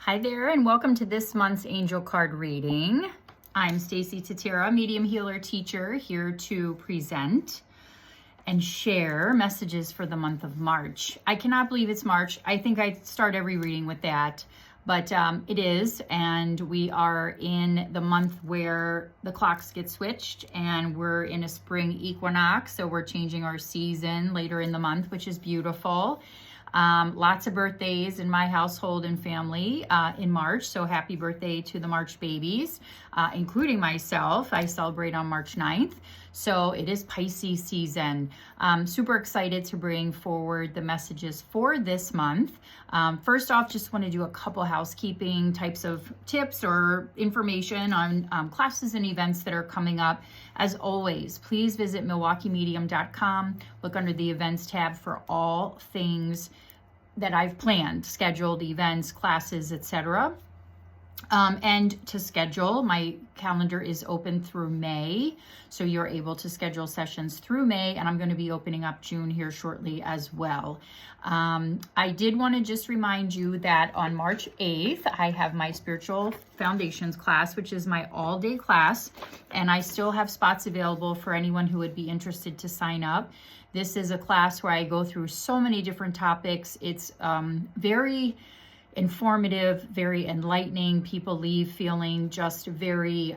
Hi there, and welcome to this month's angel card reading. I'm Stacie Tatera, medium healer teacher, here to present and share messages for the month of March. I cannot believe it's March. I think I start every reading with that, but it is, and we are in the month where the clocks get switched, and we're in a spring equinox, so we're changing our season later in the month, which is beautiful. Lots of birthdays in my household and family in March. So happy birthday to the March babies, including myself. I celebrate on March 9th. So it is Pisces season. Super excited to bring forward the messages for this month. First off, just want to do a couple housekeeping types of tips or information on classes and events that are coming up. As always, please visit MilwaukeeMedium.com. Look under the events tab for all things that I've planned, scheduled events, classes, etc. And to schedule, my calendar is open through May, so you're able to schedule sessions through May, and I'm going to be opening up June here shortly as well. I did want to just remind you that on March 8th, I have my Spiritual Foundations class, which is my all-day class, and I still have spots available for anyone who would be interested to sign up. This is a class where I go through so many different topics. It's very informative, very enlightening. People leave feeling just very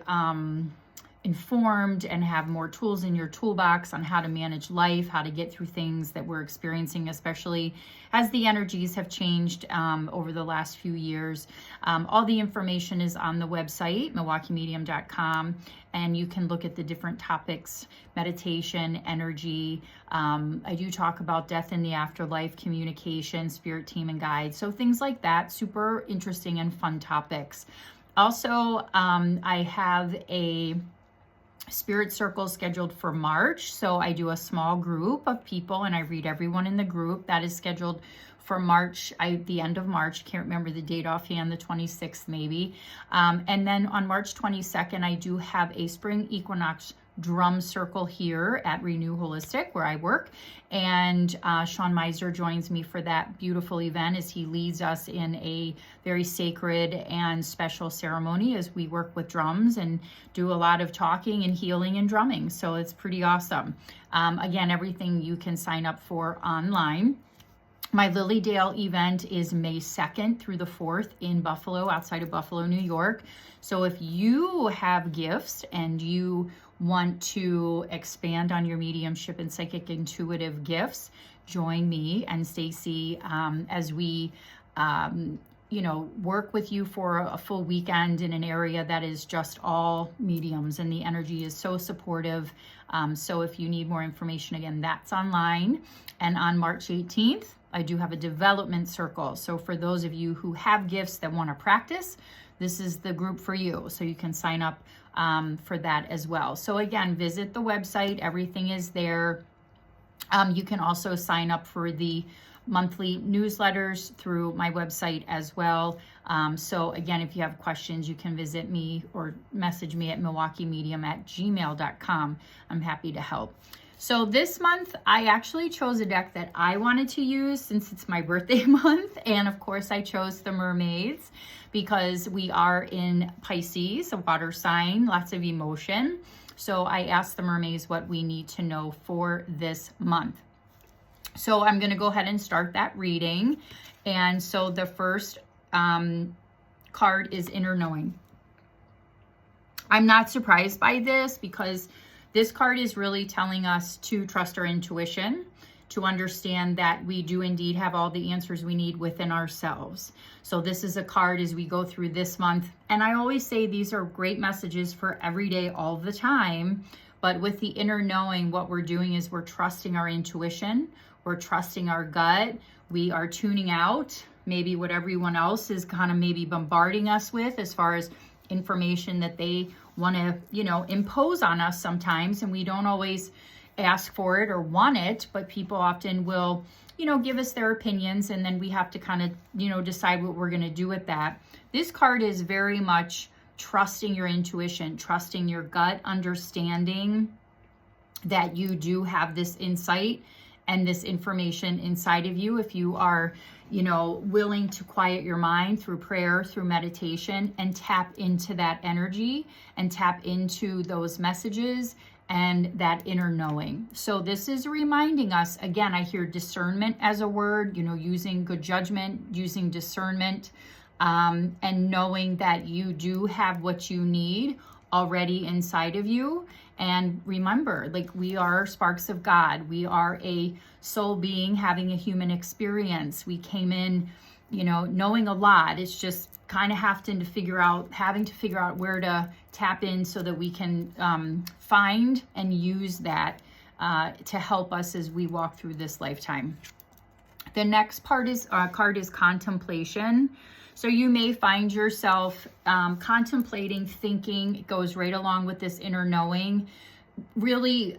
informed and have more tools in your toolbox on how to manage life, how to get through things that we're experiencing, especially as the energies have changed over the last few years. All the information is on the website, MilwaukeeMedium.com, and you can look at the different topics, meditation, energy. I do talk about death in the afterlife, communication, spirit team and guides. So things like that, super interesting and fun topics. Also, I have a Spirit Circle scheduled for March. So I do a small group of people and I read everyone in the group. That is scheduled for March, the end of March. Can't remember the date offhand, the 26th maybe. And then on March 22nd, I do have a Spring Equinox drum circle here at Renew Holistic where I work, and Sean Miser joins me for that beautiful event as he leads us in a very sacred and special ceremony as we work with drums and do a lot of talking and healing and drumming. So it's pretty awesome. Again, everything you can sign up for online. My Lilydale event is May 2nd through the 4th in Buffalo, outside of Buffalo, New York. So if you have gifts and you want to expand on your mediumship and psychic intuitive gifts, join me and Stacie as we work with you for a full weekend in an area that is just all mediums, and the energy is so supportive. So if you need more information, again, that's online. And on March 18th, I do have a development circle. So for those of you who have gifts that want to practice, this is the group for you. So you can sign up for that as well. So again, visit the website. Everything is there. You can also sign up for the monthly newsletters through my website as well. So again, if you have questions, you can visit me or message me at MilwaukeeMedium@gmail.com. I'm happy to help. So this month, I actually chose a deck that I wanted to use since it's my birthday month. And of course, I chose the Mermaids because we are in Pisces, a water sign, lots of emotion. So I asked the Mermaids what we need to know for this month. So I'm going to go ahead and start that reading. And so the first card is Inner Knowing. I'm not surprised by this because this card is really telling us to trust our intuition, to understand that we do indeed have all the answers we need within ourselves. So this is a card as we go through this month. And I always say these are great messages for every day, all the time. But with the inner knowing, what we're doing is we're trusting our intuition. We're trusting our gut. We are tuning out maybe what everyone else is kind of maybe bombarding us with as far as information that they want to, impose on us sometimes. And we don't always ask for it or want it, but people often will, give us their opinions, and then we have to kind of, decide what we're going to do with that. This card is very much trusting your intuition, trusting your gut, understanding that you do have this insight and this information inside of you. If you are, willing to quiet your mind through prayer, through meditation, and tap into that energy and tap into those messages and that inner knowing. So this is reminding us, again, I hear discernment as a word, using good judgment, using discernment, and knowing that you do have what you need already inside of you. And remember, like, we are sparks of God. We are a soul being having a human experience. We came in, knowing a lot. It's just kind of having to figure out where to tap in so that we can find and use that to help us as we walk through this lifetime. The next card is contemplation. So you may find yourself contemplating, thinking. It goes right along with this inner knowing. Really,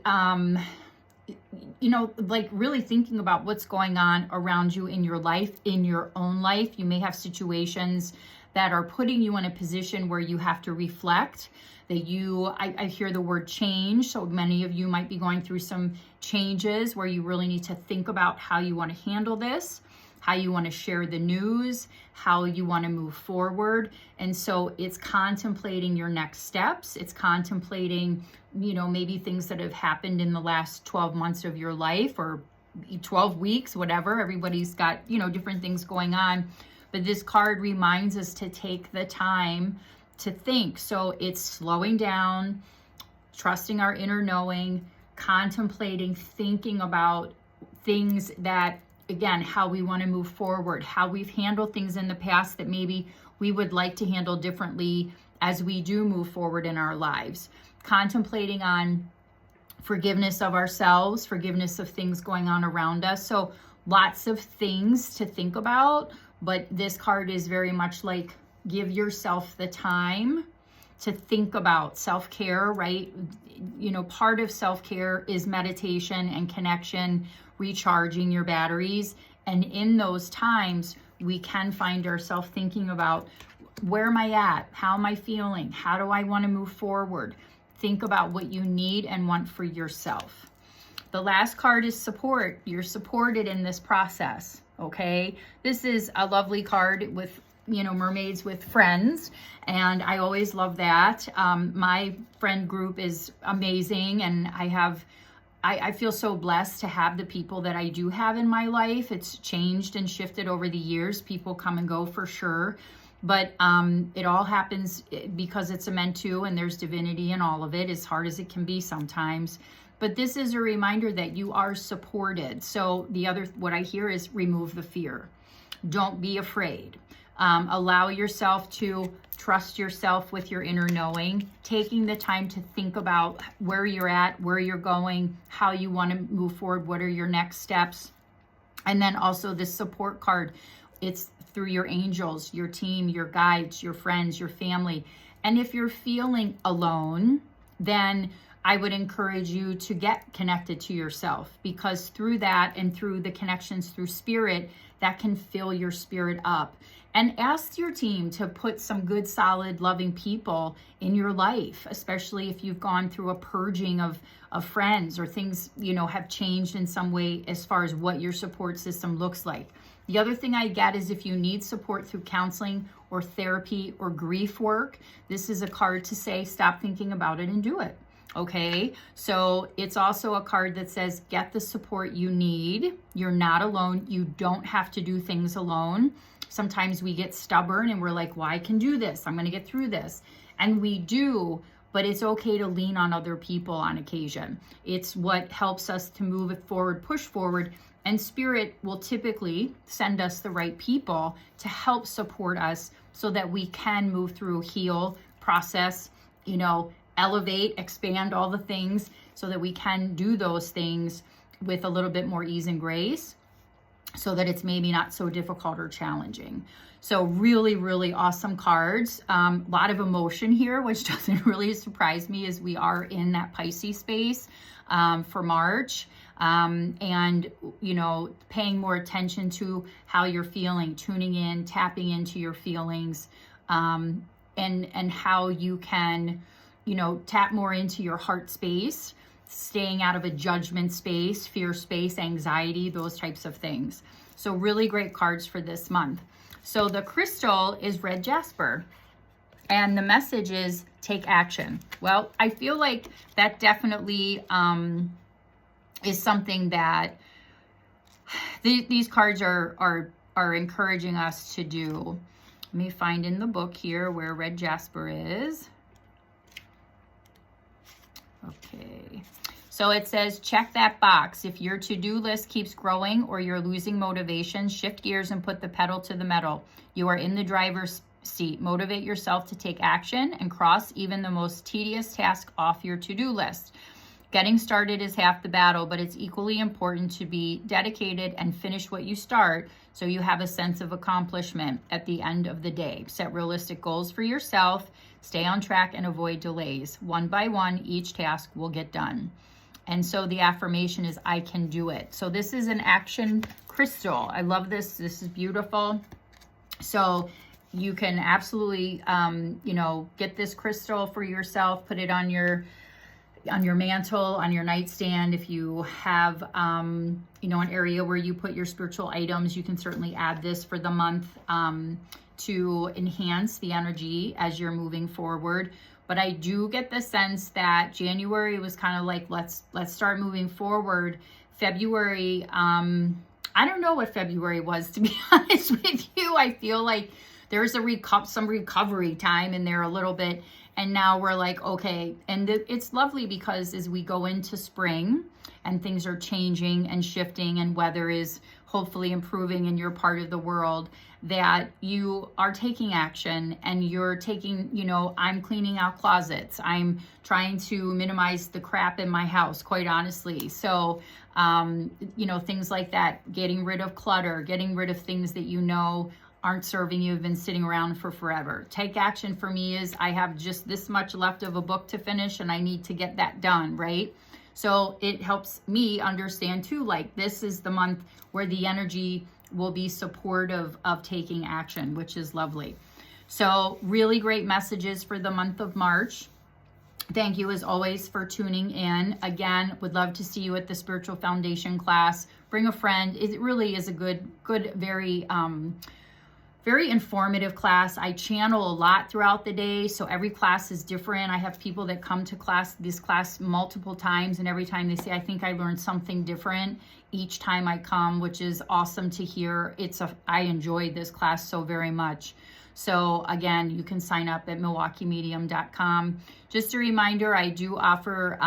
really thinking about what's going on around you in your life, in your own life. You may have situations that are putting you in a position where you have to reflect. I hear the word change. So many of you might be going through some changes where you really need to think about how you want to handle this, how you want to share the news, how you want to move forward. And so it's contemplating your next steps. It's contemplating, maybe things that have happened in the last 12 months of your life or 12 weeks, whatever. Everybody's got, different things going on. But this card reminds us to take the time to think. So it's slowing down, trusting our inner knowing, contemplating, thinking about things that, again, how we want to move forward, how we've handled things in the past that maybe we would like to handle differently as we do move forward in our lives. Contemplating on forgiveness of ourselves, forgiveness of things going on around us. So lots of things to think about, but this card is very much like, give yourself the time to think about self-care, right? Part of self-care is meditation and connection, recharging your batteries. And in those times, we can find ourselves thinking about, where am I at? How am I feeling? How do I want to move forward? Think about what you need and want for yourself. The last card is support. You're supported in this process, okay? This is a lovely card with, mermaids with friends. And I always love that. My friend group is amazing. And I feel so blessed to have the people that I do have in my life. It's changed and shifted over the years. People come and go for sure. But it all happens because it's meant to, and there's divinity in all of it, as hard as it can be sometimes. But this is a reminder that you are supported. So what I hear is remove the fear. Don't be afraid. Allow yourself to trust yourself with your inner knowing, taking the time to think about where you're at, where you're going, how you want to move forward, what are your next steps. And then also this support card. It's through your angels, your team, your guides, your friends, your family. And if you're feeling alone, then I would encourage you to get connected to yourself, because through that and through the connections through spirit, that can fill your spirit up. And ask your team to put some good, solid, loving people in your life, especially if you've gone through a purging of friends or things, have changed in some way as far as what your support system looks like. The other thing I get is if you need support through counseling or therapy or grief work, this is a card to say, stop thinking about it and do it. Okay, so it's also a card that says, get the support you need. You're not alone. You don't have to do things alone. Sometimes we get stubborn and we're like, well, I can do this. I'm going to get through this. And we do, but it's okay to lean on other people on occasion. It's what helps us to move it forward, push forward. And spirit will typically send us the right people to help support us so that we can move through, heal, process, elevate, expand, all the things, so that we can do those things with a little bit more ease and grace, so that it's maybe not so difficult or challenging. So really, really awesome cards. A lot of emotion here, which doesn't really surprise me, as we are in that Pisces space for March. And, paying more attention to how you're feeling, tuning in, tapping into your feelings, and how you can, tap more into your heart space, staying out of a judgment space, fear space, anxiety, those types of things. So really great cards for this month. So the crystal is red jasper. And the message is take action. Well, I feel like that definitely is something that these cards are encouraging us to do. Let me find in the book here where red jasper is. Okay. So it says, check that box. If your to-do list keeps growing or you're losing motivation, shift gears and put the pedal to the metal. You are in the driver's seat. Motivate yourself to take action and cross even the most tedious task off your to-do list. Getting started is half the battle, but it's equally important to be dedicated and finish what you start so you have a sense of accomplishment at the end of the day. Set realistic goals for yourself, stay on track, and avoid delays. One by one, each task will get done. And so the affirmation is, I can do it. So this is an action crystal. I love this. This is beautiful. So you can absolutely, get this crystal for yourself, put it on your mantle, on your nightstand. If you have, an area where you put your spiritual items, you can certainly add this for the month to enhance the energy as you're moving forward. But I do get the sense that January was kind of like, let's start moving forward. February, I don't know what February was, to be honest with you. I feel like there's some recovery time in there a little bit. And now we're like, okay. And it's lovely because as we go into spring and things are changing and shifting and weather is hopefully improving in your part of the world, that you are taking action and you're taking, I'm cleaning out closets. I'm trying to minimize the crap in my house, quite honestly. So, things like that, getting rid of clutter, getting rid of things that aren't serving you, have been sitting around for forever. Take action for me is I have just this much left of a book to finish and I need to get that done, right? So it helps me understand too, like this is the month where the energy will be supportive of taking action, which is lovely. So really great messages for the month of March. Thank you as always for tuning in. Again, would love to see you at the Spiritual Foundation class. Bring a friend. It really is a good, very informative class. I channel a lot throughout the day, so every class is different. I have people that come to this class multiple times, and every time they say, I think I learned something different each time I come, which is awesome to hear. I enjoy this class so very much. So again, you can sign up at milwaukeemedium.com. Just a reminder, I do offer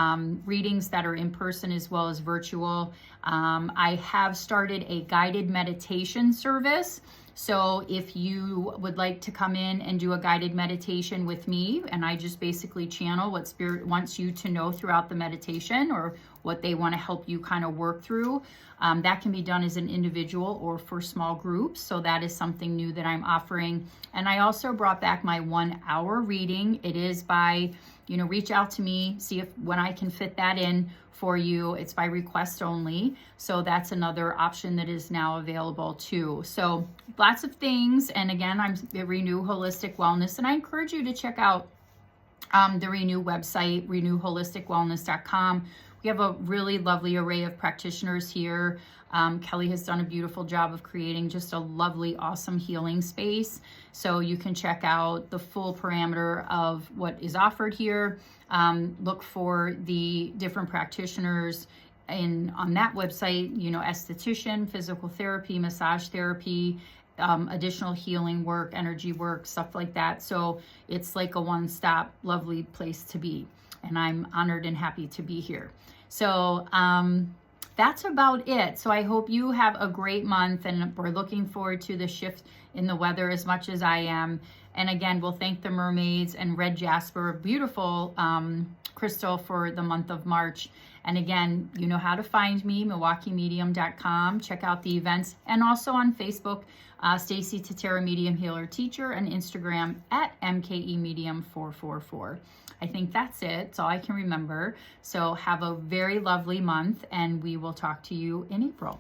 readings that are in person as well as virtual. I have started a guided meditation service. So if you would like to come in and do a guided meditation with me, and I just basically channel what Spirit wants you to know throughout the meditation or what they want to help you kind of work through, that can be done as an individual or for small groups. So that is something new that I'm offering. And I also brought back my 1 hour reading. It is by, reach out to me, see when I can fit that in for you. It's by request only. So that's another option that is now available too. So lots of things. And again, I'm at Renew Holistic Wellness, and I encourage you to check out the Renew website, renewholisticwellness.com. We have a really lovely array of practitioners here. Kelly has done a beautiful job of creating just a lovely, awesome healing space. So you can check out the full parameter of what is offered here. Look for the different practitioners on that website, esthetician, physical therapy, massage therapy, additional healing work, energy work, stuff like that. So it's like a one-stop, lovely place to be. And I'm honored and happy to be here. So that's about it. So I hope you have a great month, and we're looking forward to the shift in the weather as much as I am. And again, we'll thank the mermaids and red jasper, a beautiful crystal for the month of March. And again, you know how to find me, milwaukeemedium.com. Check out the events, and also on Facebook, Stacie Tatera Medium Healer Teacher, and Instagram at MKEmedium444. I think that's it. It's all I can remember. So have a very lovely month, and we will talk to you in April.